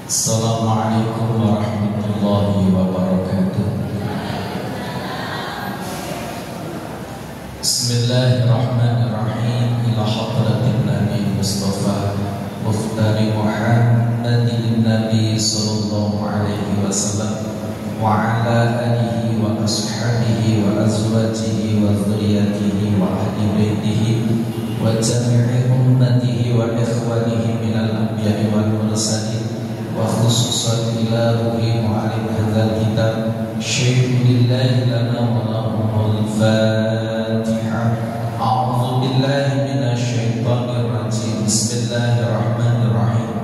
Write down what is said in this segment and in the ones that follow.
Assalamualaikum warahmatullahi wabarakatuh. Bismillahirrahmanirrahim. Ila hadratin Nabi Mustafa Mufdari Muhammadin Nabi sallallahu alaihi wasallam wa ala alihi wa ashabihi wa azwajihi wa dhurriyyatihi wa ahli baitihi wa jami'i ummatihi wa ikhwanihi minal anbiya'i wal mursalin wa khususan ila ruhi mu'alim hadzal kitab syai'ulillahi lana wa lahumul Fatiha. A'udzu billahi minasy syaithanir rajim. Bismillahirrahmanirrahim.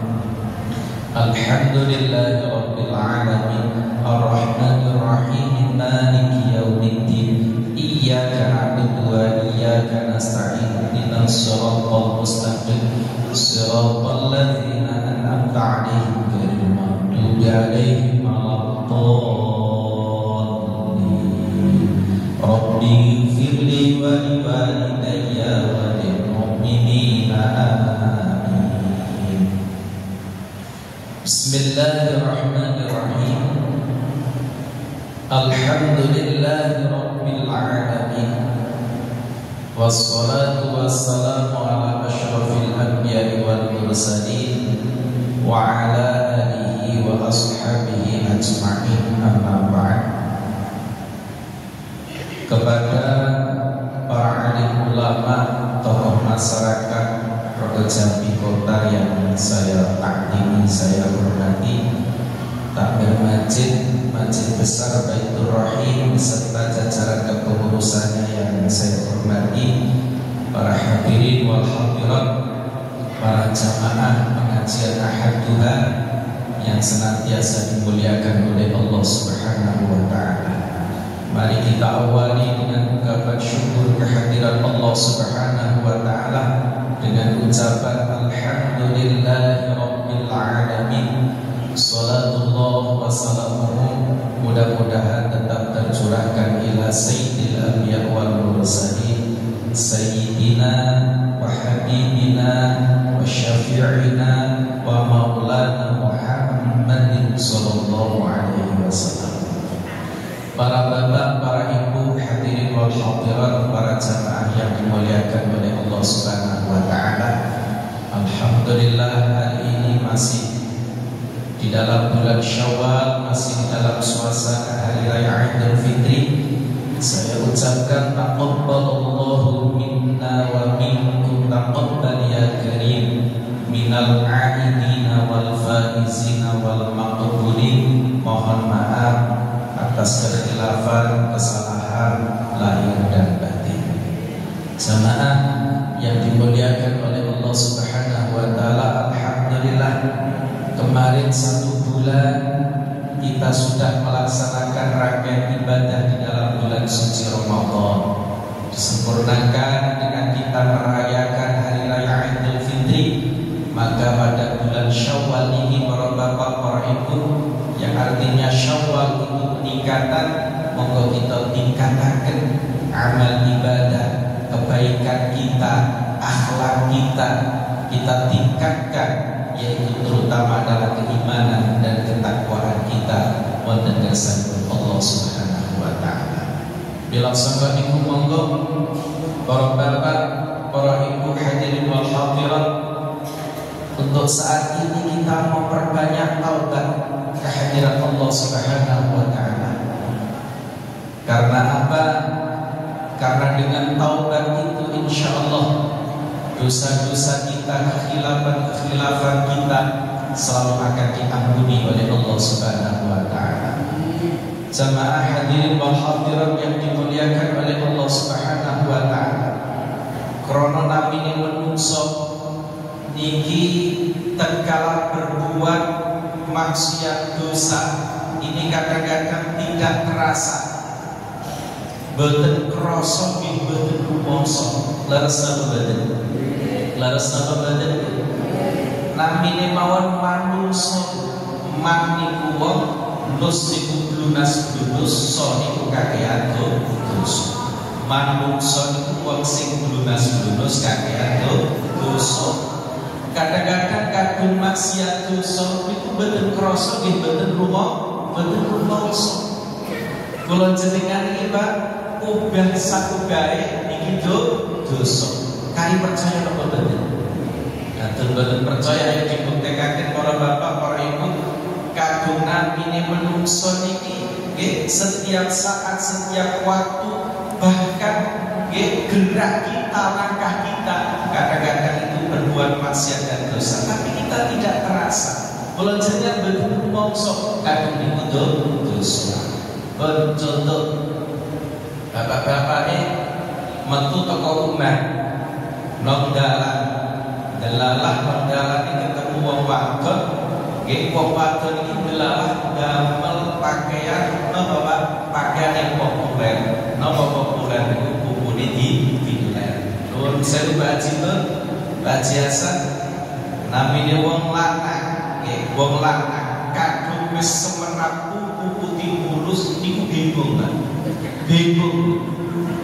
Alhamdulillahi rabbil alamin arrahmanir rahim maliki yaumiddin iyyaka na'budu wa iyyaka nasta'in ihdinas siratal mustaqim siratal ladzina an'amta 'alaihim ghairil maghdubi 'alaihim waladdallin. Rabbi ighfirli wa liwalidayya wa lil mu'minina amin. Bismillahirrahmanirrahim. Alhamdulillahi rabbil alamin. Wassalatu wassalamu ala asyrafil anbiya'i wal mursalin wa ala alihi wa ashabihi ajma'in, amma ba'd. Kepada para alim ulama, tokoh masyarakat Kota Jambi Kota yang saya takdimi, saya hormati, takmir masjid besar Baitur Rahim beserta jajaran kepengurusannya yang saya hormati, para hadirin wal hadirat, para jamaah pengajian Ahad Tuhan yang senantiasa dimuliakan oleh Allah Subhanahu wa taala. Mari kita awali dengan ungkapan syukur kehadiran Allah Subhanahu wa taala dengan ucapan alhamdulillahi rabbil alamin. Salatullah wa salamuhu mudah-mudahan tetap tercurahkan ila sayyidil anbiya wal mursalin sayyidina wa habibina wa syafi'ina wa maulana Muhammadin sallallahu alaihi wasallam. Para bapak, para ibu, hadirin wal hadirat, para jamaah yang dimuliakan oleh Allah Subhanahu wa taala. Alhamdulillah, hari ini masih di dalam bulan Syawal, masih di dalam suasana hari raya Idul Fitri. Saya ucapkan taqabbalallahu minna wa minkum taqabbal ya karim minal a'idina wal faizina wal maqbulin. Mohon maaf atas kekhilafan, kesalahan lahir dan batin. Jamaah yang dimuliakan oleh Allah Subhanahu wa taala, alhamdulillah kemarin 1 bulan kita sudah melaksanakan rangkaian ibadah di dalam bulan suci Ramadan, disempurnakan dengan kita merayakan hari raya Idul Fitri. Maka pada bulan Syawal ini para bapak, para ibu, yang artinya Syawal itu peningkatan, monggo kita tingkatkan amal ibadah, kebaikan kita, akhlak kita tingkatkan, yaitu terutama adalah keimanan dan ketakwaan kita wonten dasar Allah Subhanahu wa taala. Bila sampai ibu monggo para bapak, para ibu, hadirin wal hadirat, untuk saat ini kita memperbanyak taubat kehadiran Allah Subhanahu wa taala. Karena apa? Karena dengan taubat itu insyaallah dosa-dosa kita, kekhilafan kita selalu akan diampuni oleh Allah Subhanahu wa taala. Jamaah hadirin wal hadirat yang dimuliakan oleh Allah Subhanahu wa taala. Krana namine manungsa niki tatkala berbuat maksiat dosa ini kadang-kadang tidak terasa, boten krasa nggih, boten rumangsa. Leres napa boten? Leres napa boten? Namine mawon manungsa, man niku wong, nus niku lunas blunus, so niku kakean dosa. Manungsa niku wong sing lunas blunus kakean dosa. Kadang-kadang kadung maksiat dosa itu betul krasa nggih betul rumangsa. Kula jenengan iki Pak ubah sakubae iki dosa. Kali percaya apa betul? Betul percaya ayo dibuktekake para bapak, para ibu, kadung namine menungso niki nggih setiap saat, setiap waktu, bahkan nggih gerak kita, langkah kita kadang-kadang itu berbuat maksiat dan dosa, tapi kita tidak terasa. Kalau jenengan betul mongso kadung niku dosa. Contoh bapak-bapak metu teko omah nang delalah nang dalan iki ketemu wong wadon, nggih wong wadon iki delalah damel pakaian napa Pak? Pakaian yang populer. Napa populer niku bubune diduler. Nuwun sewu Pak Haji Pak Haji Hasan namine wong lanang, nggih wong lanang kadung wis semenap putih mulus niku bingung Pak. Bingung.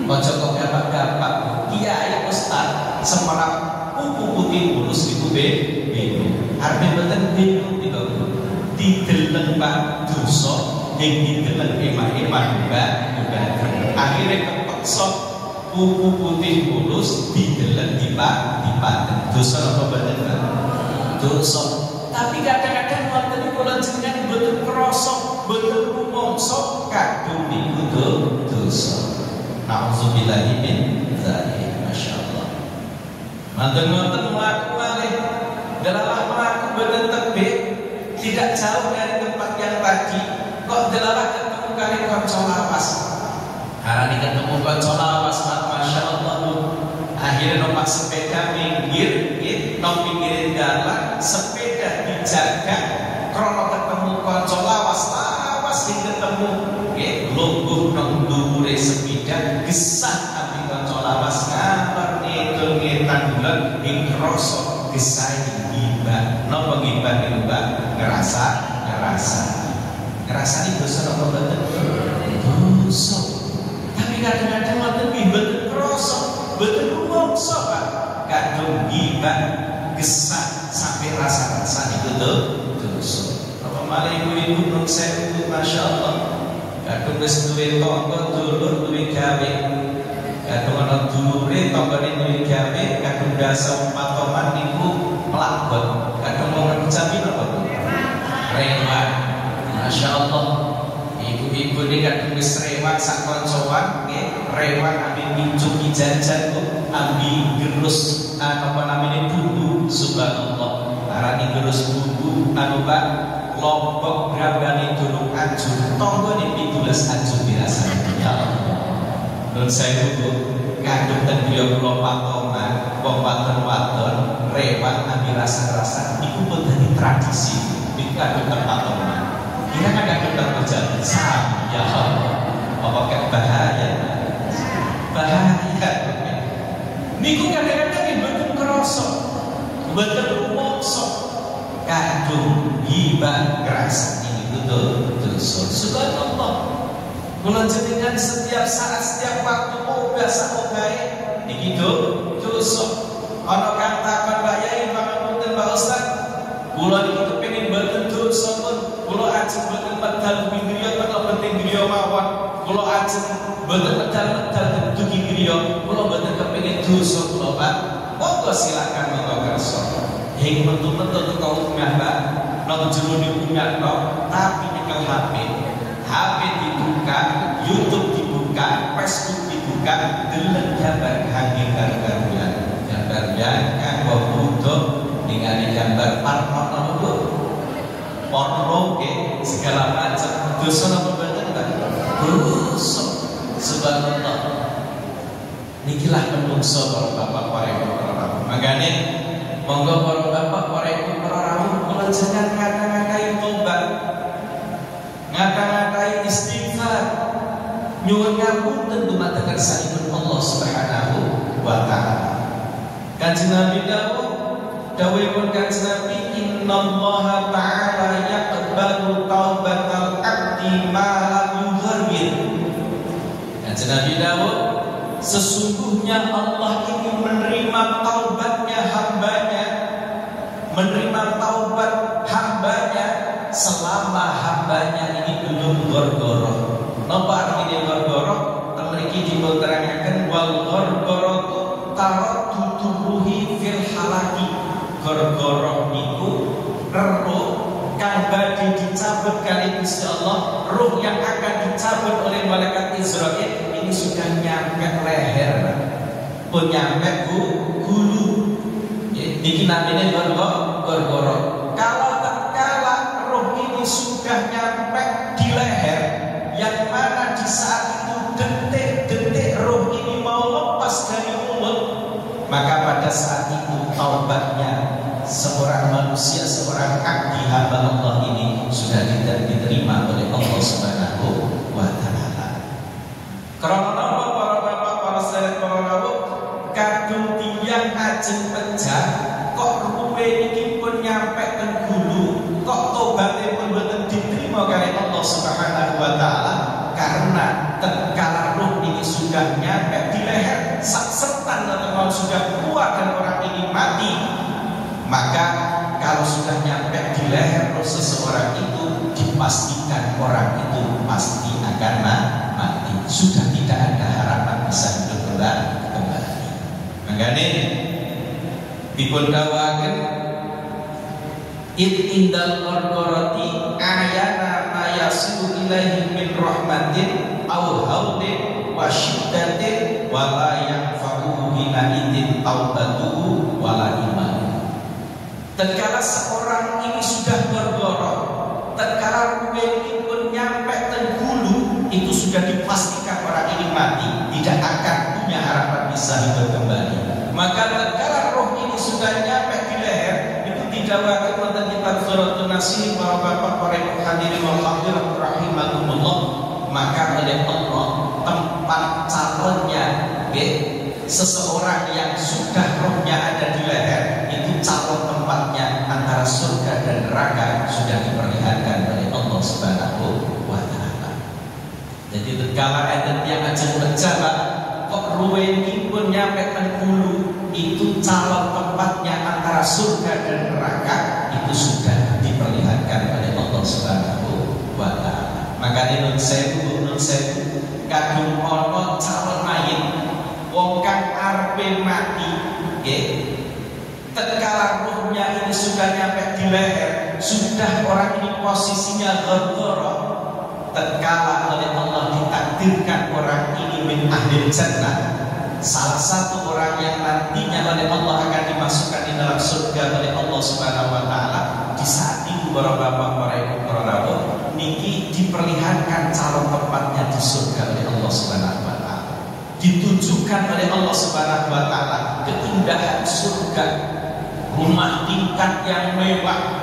Aja kok gapak-gapak kiai ustaz semenap putih mulus niku bingung. Arep mboten bingung niku. Dideleng Pak dosa ning dideleng emah-emah Mbak. Akhire kepeksa pupu putih mulus dideleng dipaten. Dosa apa mboten Pak? Dosa. Tapi kadang-kadang wonten kula jenengan mboten krasa, mboten rumangsa kadung niku dosa. Nauzubillahi min dzalik. Masyaallah. Manten-manten mlaku malih delalah mlaku boten tebih, tidak jauh dari tempat yang tadi, kok delalah ketemu kali kanca lawas. Arane ketemu kanca lawas, masyaallah. Akhirnya numpak sepeda minggir, nggih, nang pinggirin dalan, sepeda dijaga krana ketemu kanca lawas sing ketemu nggih lungguh nang dhuwure sepeda gesah tapi kanca lawas ngabar ngedol ngetan ing krasa gesah ngibah. Napa ngibah niku Mbak? Ngerasa iki dosa apa mboten? Dosa. Tapi kadang-kadang wonten mboten krasa, mboten rumangsa Pak. Kadung ngibah gesah sampai rasa-rasa niku dosa. Malah ibu-ibu nun sewu, Masya Allah. Kadung wis duwe tangga dulur duwe gawe. Kadung ana dulure tanggane duwe gawe, kadung dasa patoman niku mlakon. Kadung mau kecapi napa Bu? Rewat. Masya Allah. Ibu-ibu ini kadung wis rewat sak koncoan, nggih, rewat ambil mincuki jajan Bu, ambil gerus apa namanya bumbu, subhanallah. Arane gerus bumbu anu Pak lombok grambane durung ajur, tanggane 17 ajur dirasani. Ya Allah. Nun saya Bu, kadung ten griya kula patongan, wong wadon-wadon rewat ambil rasa-rasa niku pun dadi tradisi. Niku kadung patongan. Kira kadang terjadi sam, ya Allah. Apakah bahaya? Bahaya. Niku kadang-kadang mboten krasa, mboten rumangsa. Kadung gibah keras ini dosa. Subhanallah. Kula jenengan setiap saat, setiap waktu obah saobahe niki dosa. Ana kang takon Pak Yai, pangapunten Pak Ustaz. Kula niki kepengin mboten dosa pun. Kula ajeng mboten medal griya teng penting griya mawon. Kula ajeng mboten medal dugi griya. Kula mboten kepengin dosa kula Pak. Monggo silakan monggo kersa. Hing metu-metu teko omah Pak, nang jero omah kok, tapi nyekel HP dibuka, YouTube dibuka, Facebook dibuka, deleng gambar hanging karo-karoan. Gambar yang wong butuh ningali gambar porno Bu. Porno ke segala macam. Dosa napa mboten Pak? Dosa. Subhanallah. Nikilah menungso para bapak, para ibu, para bapak. Makanya monggo para bapak, para ibu, para rawuh kula jenengan ngata-ngatai tobat, ngata-ngatai istighfar, nyuwun ngapunten dumateng kersanipun Allah Subhanahu wa taala. Kanjeng Nabi dawuhipun Kanjeng Nabi, innallaha ta'ala yaqbalu taubatal abdi ma lam yughargir. Kanjeng Nabi dawuh, sesungguhnya Allah ini menerima taubatnya hambanya selama hambanya ini belum gorgoroh. Napa artinya gorgoroh? Mriki dipun terangaken wal gorgoroh taradduduhi fil halaki. Gorgoroh niku roh kang badhe dicabut kali Gusti Allah, roh yang akan dicabut oleh malaikat Israil ini sudah nyampe leher, pun nyampe hulu. Niki namanya gorgoroh. Kalau tatkala roh ini sudah nyampe di leher, yang mana di saat itu detik-detik roh ini mau lepas dari mulut, maka pada saat itu taubatnya seorang manusia, seorang abdi hamba Allah ini sudah diterima oleh Allah Subhanahu wa Ta'ala. Karena para bapak, para sahabat, para rawuh, kadung tiyang ajeng pejah kok ruwe iki pun nyampe teng gulu, kok tobatnya pun boten diterima kali Allah Subhanahu wa Ta'ala, karena tatkala roh ini sudah nyampe di leher, sak setan atau sudah keluar dan orang ini mati, maka kalau sudah nyampe di leher roh seseorang itu, dipastikan orang itu pasti akan mati. Sudah tidak ada harapan bisa hidup kembali. Makanya dipun dawaken indal qorqorati ayana ma yasilu ilaihi min rahmatin aw haudin wa syiddatin wa la yanfa'uhu hina idin taubatuhu wa la iman. Tatkala seorang ini sudah bergorok, tatkala ruwe ini pun nyampe tenggulu, itu sudah dipastikan orang ini mati, tidak akan punya harapan bisa hidup kembali. Maka tatkala roh ini sudah nyampe di leher, itu tidak akan wonten kitab Suratul Nasih, para bapak, para ibu hadirin wal hadirat rahimakumullah, maka oleh Allah tempat calonnya, seseorang yang sudah rohnya ada di leher, itu calon tempatnya antara surga dan neraka sudah diperlihatkan oleh Allah Subhanahu wa Ta'ala. Jadi tatkala enten yang ajeng pejabat kok ruwe iki pun nyampe teng hulu, itu calon tempatnya antara surga dan neraka itu sudah diperlihatkan oleh Allah Subhanahu wa Ta'ala. Makanya nun sewu kadung ana calon mayit wong kang arepe mati, tatkala ruhnya ini sudah nyampe di leher, sudah orang ini posisinya gorgoroh, tatkala oleh Allah ditakdirkan orang ini min ahli jannah, salah satu orang yang nantinya oleh Allah akan dimasukkan di dalam surga oleh Allah Subhanahu wa Ta'ala, di saat itu para bapak, para ibu, para rawuh, niki diperlihatkan calon tempatnya di surga oleh Allah Subhanahu wa Ta'ala. Ditunjukkan oleh Allah Subhanahu wa Ta'ala keindahan surga, rumah tingkat yang mewah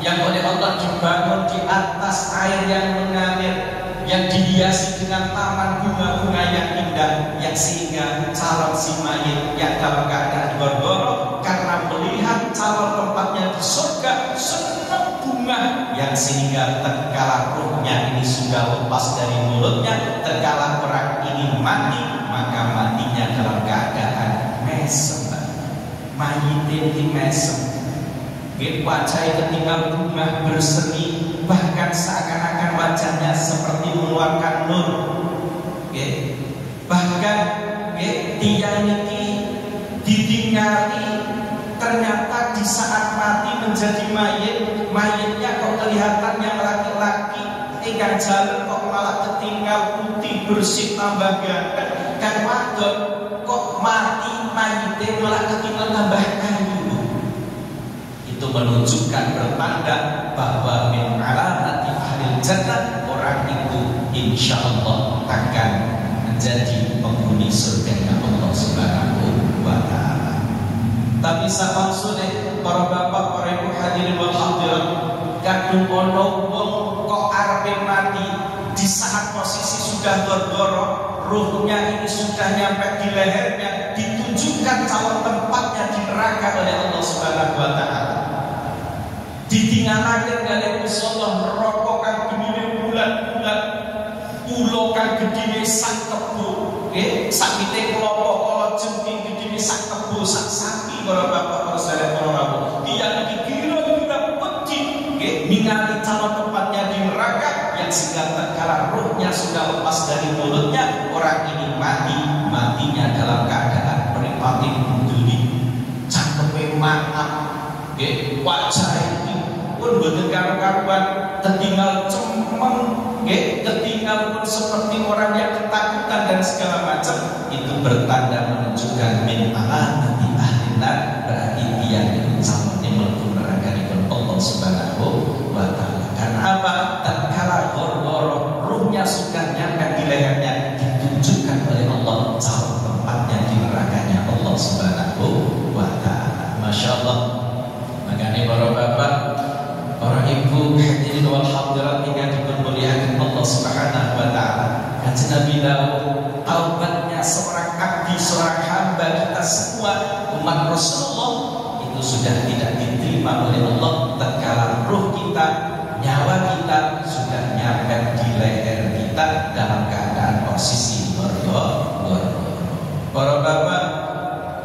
yang oleh Allah dibangun di atas air yang mengalir, yang dihiasi dengan taman bunga-bunga yang indah, yang sehingga calon si mayit yang dalam keadaan gorgoroh karena melihat calon tempatnya di surga senang bunga, yang sehingga tatkala ruhnya ini sudah lepas dari mulutnya, tatkala orang ini mati, maka matinya dalam keadaan mesem, mayitnya ini mesem, wajahnya ketika bunga berseri, bahkan seakan-akan wajahnya seperti mengeluarkan nur. Bahkan tiang ini ditinggali, ternyata di saat mati menjadi mayit, mayitnya kok kelihatannya laki-laki, tinggal jalan kok malah ketinggal putih bersih tambah ganteng, kan wadon kok mati mayitnya malah ketinggal tambah ayu. Itu menunjukkan bertanda bahwa min alamati ahli jannah, orang itu insya Allah akan menjadi penghuni surga Allah Subhanahu wa Ta'ala. Tapi maksudnya para bapak, para ibu hadirin wal hadirat, kadung ono wong kok arepe mati di saat posisi sudah gorgoroh, ruhnya ini sudah nyampe di lehernya, ditunjukkan calon tempatnya di neraka oleh Allah Subhanahu wa Ta'ala. Ditinggalkan dari Allah rokok kan gedine bulat-bulat, ulo kan gedine sak kebo, sakite kelompok kalau jengking gedine sak kebo, sak sapi, para bapak, para saudara, para rawuh. Dia iki kira-kira peti, ningali nanti calon tempatnya di neraka, yang sehingga tatkala ruhnya sudah lepas dari mulutnya, orang ini matinya dalam keadaan mripate bunduli, cangkeme mantap, nggih, wajah iki pun boten karu-karuan, tertinggal cemeng, nggih, tertinggal pun seperti orang yang ketakutan dan segala macam. Itu bertanda menunjukkan min alamati ahlinar, berarti dia itu calonnya mlebu neraka Allah Subhanahu wa ta'ala. Karena apa? Tatkala gor-gor ruhnya sudah nyampe di lehernya, ditunjukkan oleh Allah calon tempatnya di nerakanya Allah Subhanahu wa ta'ala. Masya Allah. Makanya para bapak, para ibu, hadirin wal hadirat yang dimuliakan Allah Subhanahu wa ta'ala. Kanjeng Nabi Daud, taubatnya seorang abdi, seorang hamba kita semua umat Rasulullah itu sudah tidak diterima oleh Allah tatkala ruh kita, nyawa kita sudah nyampe di leher kita dalam keadaan posisi gor-gor. Para bapak,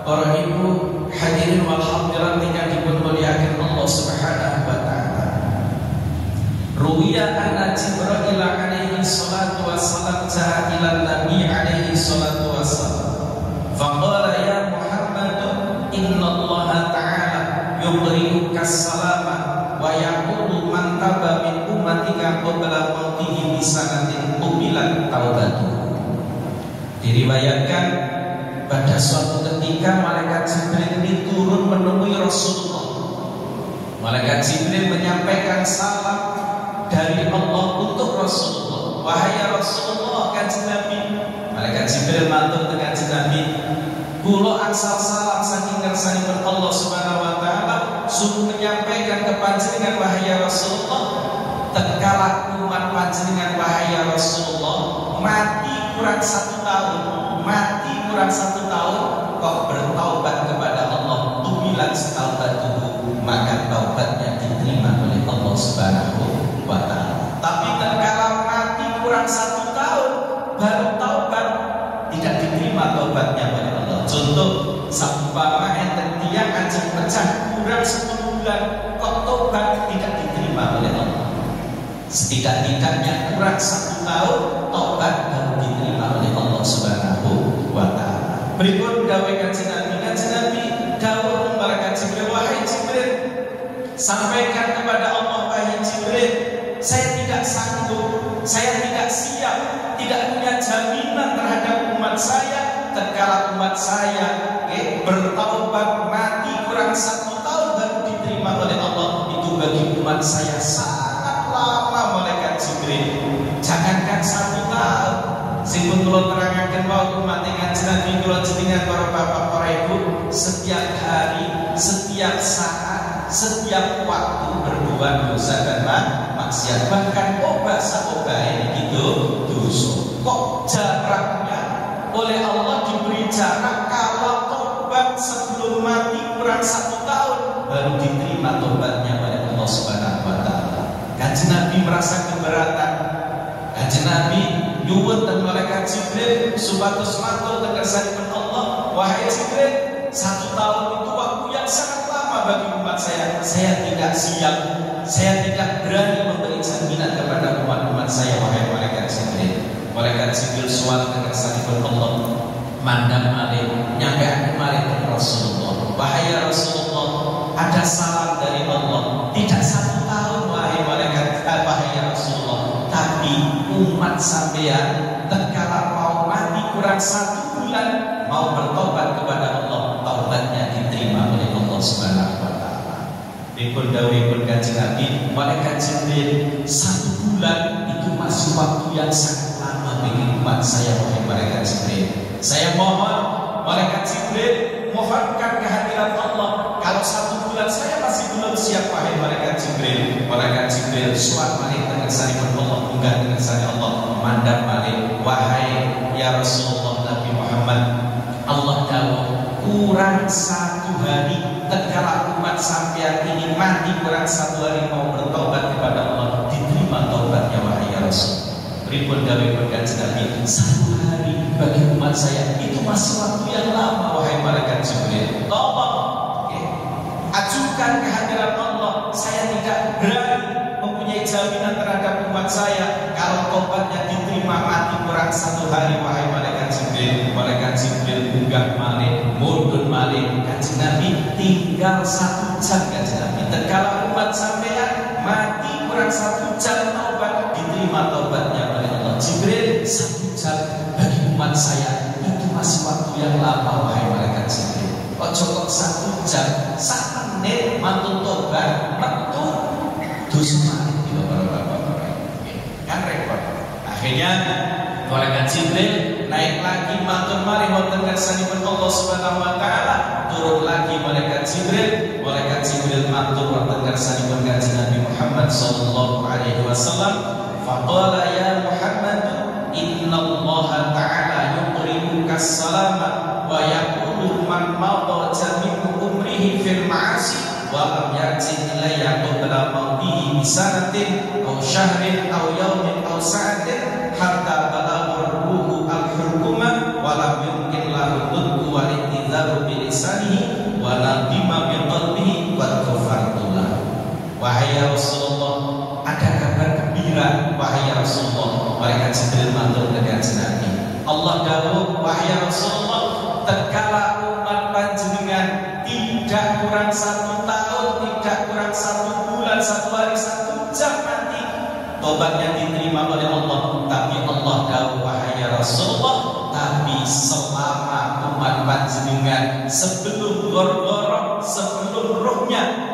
para ibu, hadirin wal hadirat yang dimuliakan Allah Subhanahu wa ta'ala. Ruwiya anna Jibril alaihi salatu wassalam ja'a ila Nabi alaihi salatu wassalam. Faqala ya Muhammad, inna Allah ta'ala yuqri'uka salama wa yaqulu man taba min ummatika qabla mautihi bi sanatin qubilat taubatuhu. Diriwayatkan pada suatu ketika malaikat Jibril ini turun menemui Rasulullah. Malaikat Jibril menyampaikan salam dari Allah untuk Rasulullah. Wahai Rasulullah, kanjeng Nabi. Malaikat Jibril matur dengan kanjeng Nabi, kula angsal salam saking ngersanipun Allah Subhanahu wa ta'ala, suruh menyampaikan ke panjenengan wahai Rasulullah, tatkala umat panjenengan wahai Rasulullah mati kurang 1 tahun, kok bertaubat kepada Allah, tubilan taubatuhu, maka taubatnya diterima oleh Allah Subhanahu wa ta'ala. Tapi tatkala mati kurang 1 tahun baru taubat, tidak diterima taubatnya oleh Allah. Contoh, sampama enten tiyang ajeng pecah kurang 10 bulan kok taubat tidak diterima oleh Allah. Setidak-tidaknya kurang 1 tahun taubat baru diterima oleh Allah Subhanahu wa ta'ala. Berikut dawuh kanjeng Nabi dawuh malaikat Jibril, wahai Jibril, sampaikan kepada Allah, wahai Jibril, saya tidak sanggup, saya tidak siap, tidak punya jaminan terhadap umat saya tatkala umat saya bertaubat mati kurang 1 tahun baru diterima oleh Allah. Itu bagi umat saya sangat lama malaikat Jibril. Jangankan 1 tahun, sipun kula terangaken wau umat kanjeng Nabi kula jenengan para bapak para ibu, setiap hari, setiap saat, setiap waktu berbuat dosa dan maksiat, bahkan obah ini gitu dosa. Kok jaraknya oleh Allah diberi jarak kalau tobat sebelum mati kurang 1 tahun baru diterima tobatnya oleh Allah Subhanahu wa ta'ala. Kanjeng Nabi merasa keberatan. Kanjeng Nabi nyuwun dan malaikat Jibril supados matur tegesanipun Allah, wahai Jibril, 1 tahun itu waktu yang sangat lama bagi umat saya. Saya tidak siap, saya tidak berani memberi jaminan kepada umat-umat saya, wahai malaikat Jibril. Malaikat Jibril suwat tegesanipun Allah mandang malih nyampeaken malih ke Rasulullah, wahai Rasulullah, ada salam dari Allah, tidak 1 tahun wahai malaikat, wahai Rasulullah, tapi umat sampean tatkala mau mati kurang 1 bulan mau bertobat kepada Allah, taubatnya diterima oleh Allah Subhanahu wa ta'ala. Dipun dawuhipun kanjeng Nabi, malaikat Jibril 1 bulan itu masih waktu yang sangat lama bagi umat saya, wahai malaikat Jibril. Saya mohon malaikat Jibril mohonkan kehadiran Allah. Kalau 1 bulan saya masih belum siap, wahai malaikat Jibril. Malaikat Jibril suat malih tegesanipun Allah, munggah tegesane Allah mandang malih, wahai ya Rasulullah Nabi Muhammad, Allah dawuh kurang 1 hari tatkala umat sampean ini mati kurang 1 hari mau bertobat kepada Allah, diterima taubatnya wahai ya Rasul. Pripun dawuhipun kanjeng Nabi, 1 hari bagi umat saya itu masih waktu yang lama, wahai malaikat Jibril. Tolong ajukan kehadiran Allah. Saya tidak berani mempunyai mempunyai jaminan terhadap umat saya kalau tobatnya diterima mati kurang 1 hari. Wahai malaikat Jibril, malaikat Jibril munggah malih, mundun malih. Kanjeng Nabi tinggal 1 jam. Kanjeng Nabi, kalau umat sampean mati kurang 1 jam taubat, diterima taubatnya oleh Allah. Jibril, 1 jam bagi umat saya itu masih waktu yang lama. Wahai malaikat Jibril, ojo kok 1 jam, 1 menit mantun tobat metu dosa malih di bapak-bapak. Kan repot. Akhirnya malaikat Jibril naik lagi mantun malih wonten kersanipun Allah Subhanahu wa taala. Turun lagi malaikat Jibril matur wonten kersanipun Kanjeng Nabi Muhammad sallallahu alaihi wasallam. Faqala ya Muhammad, innallaha ta'ala yuqri'uka as-salama wa yaqulu man madha jami'u umrihi fil ma'asi wa lam yarji ilayya qabla mawdihi bi sanatin aw syahrin aw yawmin aw sa'atin hatta balagha ruhu al-hukuma wa lam yumkin lahu nutqu wa intidharu bi lisanihi wa nadima bi qalbihi wa ghafartullah. Wahai ya Rasulullah, ada kabar gembira. Wahai ya Rasulullah, malaikat Jibril matur ke Kanjeng Nabi, Allah dawuh, wahai ya Rasulullah, tatkala umat panjenengan tidak kurang 1 tahun, tidak kurang 1 bulan, 1 hari, 1 jam mati, tobatnya diterima oleh Allah. Tapi Allah dawuh, wahai ya Rasulullah, tapi selama umat panjenengan sebelum gorgorok, sebelum ruhnya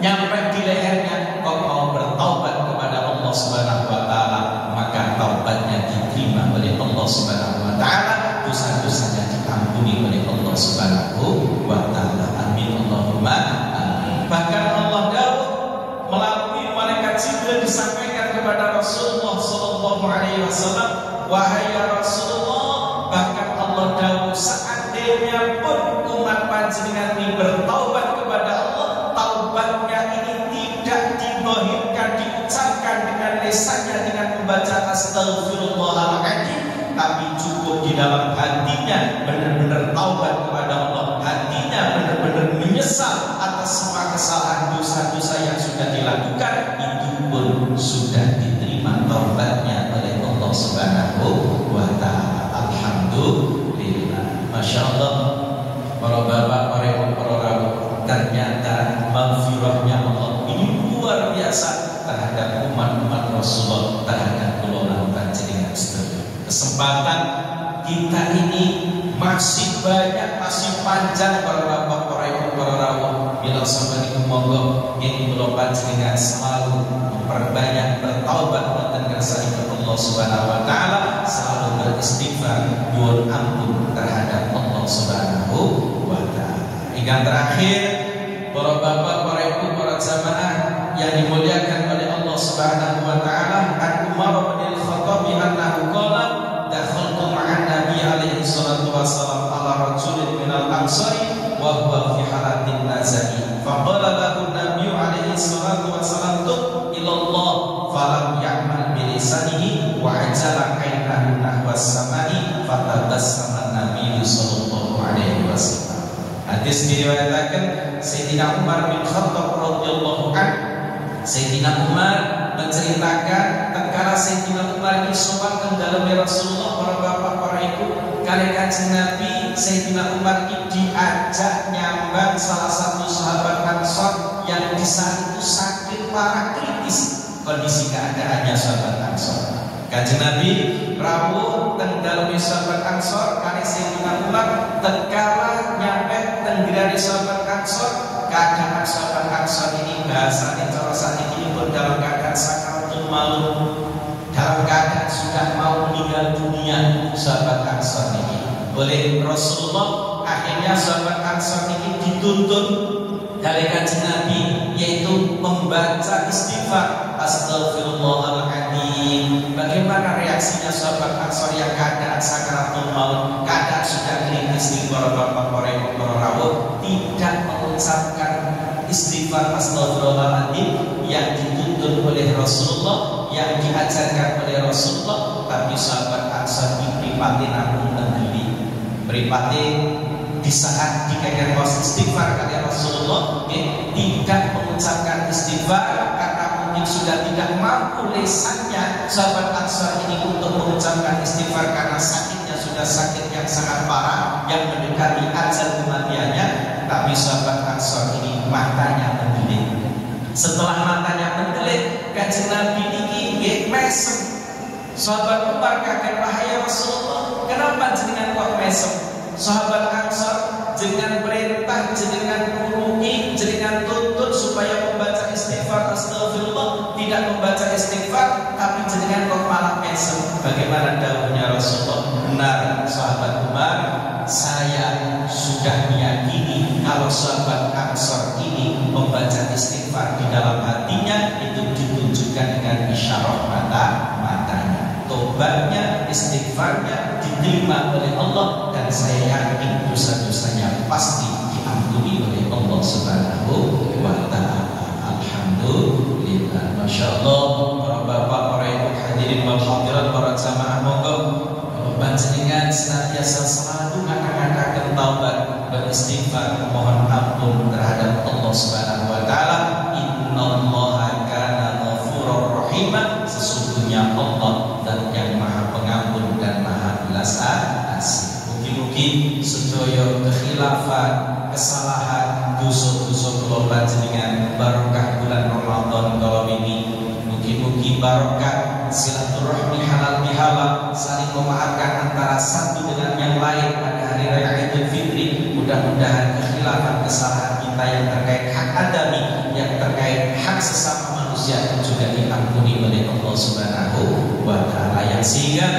nyampe di lehernya kok mau bertaubat kepada Allah Subhanahu wa taala, maka taubatnya diterima oleh Allah Subhanahu wa taala, dosa-dosanya diampuni oleh Allah Subhanahu wa taala. Amin Allahumma amin. Bahkan Allah dawuh melalui malaikat Jibril disampaikan kepada Rasulullah sallallahu alaihi wasallam, wahai ya Rasulullah, bahkan Allah dawuh seandainya pun umat panjenengan ini bertaubat kepada Allah, taubatnya ini tidak dizahirkan, diucapkan dengan lisannya dengan membaca astagfirullahaladzim, tapi cukup di dalam hatinya benar-benar taubat kepada Allah, hatinya benar-benar menyesal atas semua kesalahan dosa-dosa yang sudah dilakukan, itu pun sudah diterima taubatnya oleh Allah Subhanahu wa taala. Alhamdulillah. Masya Allah, para bapak, para ibu, para rawuh, ternyata maghfirahnya Allah ini luar biasa terhadap umat-umat Rasulullah, terhadap golongan panjenengan sedaya. Kesempatan kita ini masih banyak, masih panjang para bapak, para ibu, para rawuh. Bila sampeyan monggo ing kula panjenengan selalu memperbanyak bertaubat wonten kersanipun Allah Subhanahu wa taala, selalu beristighfar nyuwun ampun terhadap Allah Subhanahu wa taala. Hingga terakhir, para bapak, para ibu, para jamaah yang dimuliakan oleh Allah Subhanahu wa taala, An Umar bin Al-Khattab annahu qala dakhaltu ma'an Nabi alaihi salatu wasallam ala rajulin minal ansari wa huwa fi halatin nazai faqala lahu Nabi alaihi salatu wasallam tub ila Allah falam ya'mal bi lisanihi wa ajala ainahu nahwa samai fatabassama Nabi sallallahu alaihi wasallam. Hadis diriwayatkan Sayyidina Umar bin Khattab radhiyallahu anhu. Sayyidina Umar menceritakan tatkala Sayyidina Umar ini sowan ke dalam Rasulullah, para bapak, para ibu, kali Kanjeng Nabi, Sayyidina Umar ini diajak nyambang salah satu sahabat Ansor yang di saat itu sakit parah kritis kondisi keadaannya sahabat Ansor. Kanjeng Nabi rawuh teng dalem sahabat Ansor, kali Sayyidina Umar tatkala nyampe teng grane sahabat Ansor, keadaan sahabat Ansor ini bahasanya cara saat ini pun dalam keadaan sakaratul maut, dalam keadaan sudah mau meninggal dunia. Sahabat Ansor ini oleh Rasulullah, akhirnya sahabat Ansor ini dituntun dari Kanjeng Nabi, yaitu membaca istighfar astagfirullahaladzim. Bagaimana reaksinya sahabat Ansor yang keadaan sakaratul maut, keadaan sudah kritis di para bapak, para ibu, para rawuh, tidak mengucapkan istighfar astagfirullahaladzim yang dituntun oleh Rasulullah, yang diajarkan oleh Rasulullah. Tapi sahabat Ansor pripate namung negeri, pripate di saat dikatakan istighfar kali Rasulullah tidak mengucapkan istighfar karena saking sudah tidak mampu lisannya sahabat Ansar ini untuk mengucapkan istighfar karena sakitnya sudah sakit yang sangat parah yang mendekati ajal kematiannya, tapi sahabat Ansar ini matanya mendelik. Setelah matanya mendelik, Kanjeng Nabi ini mesem. Sahabat Umar kaget, wahai Rasulullah, kenapa jenengan kok mesem? Sahabat Ansar dengan perintah, dengan kurungi, dengan tuntut supaya membaca istighfar astagfirullah, tidak membaca istighfar, tapi jenengan kok malah mesem. Bagaimana dawuhnya Rasulullah? Benar sahabat Umar, saya sudah meyakini kalau sahabat Ansar ini membaca istighfar di dalam hatinya itu ditunjukkan dengan isyarat matanya. Tobatnya, istighfarnya diterima oleh Allah, dan saya yakin dosa-dosanya pasti diampuni oleh Allah Subhanahu wa Ta'ala. Alhamdulillah, masya Allah. Para bapak, para ibu hadirin wal hadirat, para jamaah, monggo panjenengan senantiasa selalu ngangkat taubat, beristighfar, mohon ampun terhadap Allah Subhanahu wa Ta'ala. Innallaha kana ghafurur rahim. Sesungguhnya Allah dan yang maha pengampun dan maha belas asih. Mugi-mugi sedaya kekhilafan, kesalahan, dosa-dosa kula panjenengan barokah bulan Ramadan kalau ini. Mugi-mugi barokah silaturahmi halal bihalal, saling memaafkan antara satu dengan yang lain pada hari raya Idul Fitri. Mudah-mudahan kekhilafan, kesalahan kita yang terkait hak adami, yang terkait hak sesama manusia juga diampuni oleh Allah Subhanahu wa Ta'ala, yang sehingga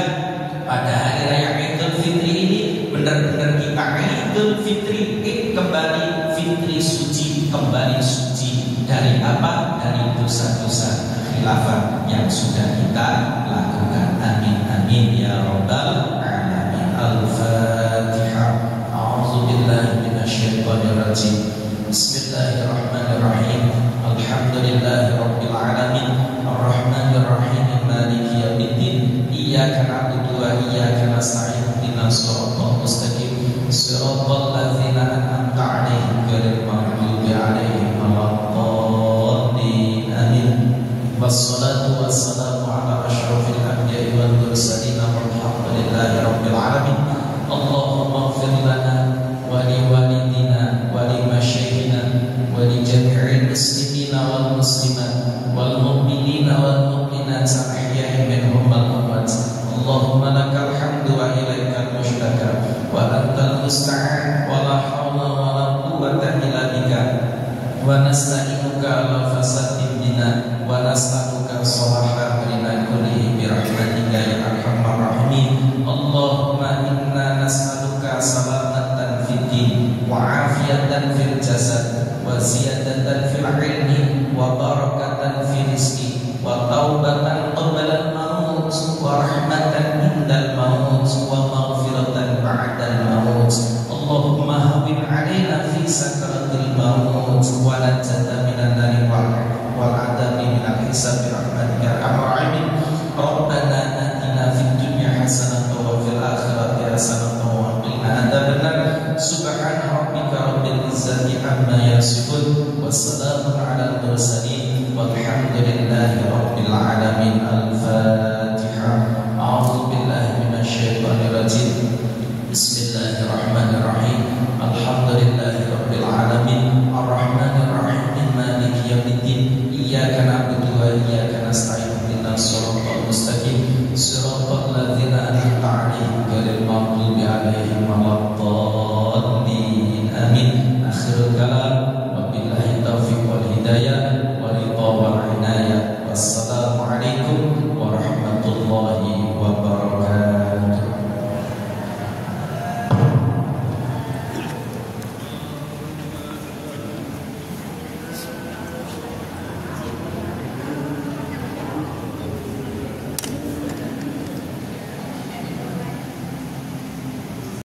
pada hari raya Idul Fitri ini benar-benar kita Idul Fitri kembali fitri suci, kembali suci dari apa? Dari dosa-dosa khilafah yang sudah kita lakukan. Amin amin ya rabbal alamin. Al-Fatihah. A'udzu billahi minasyaitonir rajim. Bismillahirrahmanirrahim. Alhamdulillahi rabbil alamin. Arrahmanir rahim. Maliki yaumiddin. Iyyaka na'budu wa iyyaka nasta'in. Ihdinas siratal mustaqim. Siratal ladzina an'amta 'alaihim ghairil maghdubi 'alaihim waladdallin. Amin. Wassalatu wassalamu ala asyrafil anbiya'i wal mursalin walhamdulillahi rabbil alamin. Allahumma ighfir lana wa li walidina wa li masyayikhina wa li jami'il muslimina wal muslimat wal mu'minina wal mu'minat al-ahya'i minhum wal amwat. Allahumma lakal hamdu wa ilaikal mushtaka wa antal musta'an wa la hawla wa la quwwata illa bika wa nasta'inuka ala fasadin dina wa nas'aluka salaha amrina kullihi bi rahmatika ya arhamar rahimin. Allahumma inna nas'aluka salamatan fid din wa afiyatan fil jasad wa ziyadatan fil ilmi wa barakatan fil rizqi wa taubatan qabla al-maut wa rahmatan indal maut wa maghfiratan ba'dal maut. Allahumma hawwin 'alaina fi sakaratil maut wa najjata minan nari wal adabi minal hisab bi rahmatika ya arhamar rahimin. Rabbana atina fid dunya hasanatan wa fil akhirati hasanatan wa qina adzabannar. Subhana rabbika rabbil izzati amma yasifun wa salamun 'alal mursalin walhamdulillahi rabbil alamin. Al-Fatihah. A'udzu billahi minasyaitonir rajim. Bismillahirrahmanirrahim. Alhamdulillahi rabbil alamin. Arrahmanir rahim. Maliki yaumiddin. Iyyaka na'budu wa iyyaka nasta'in.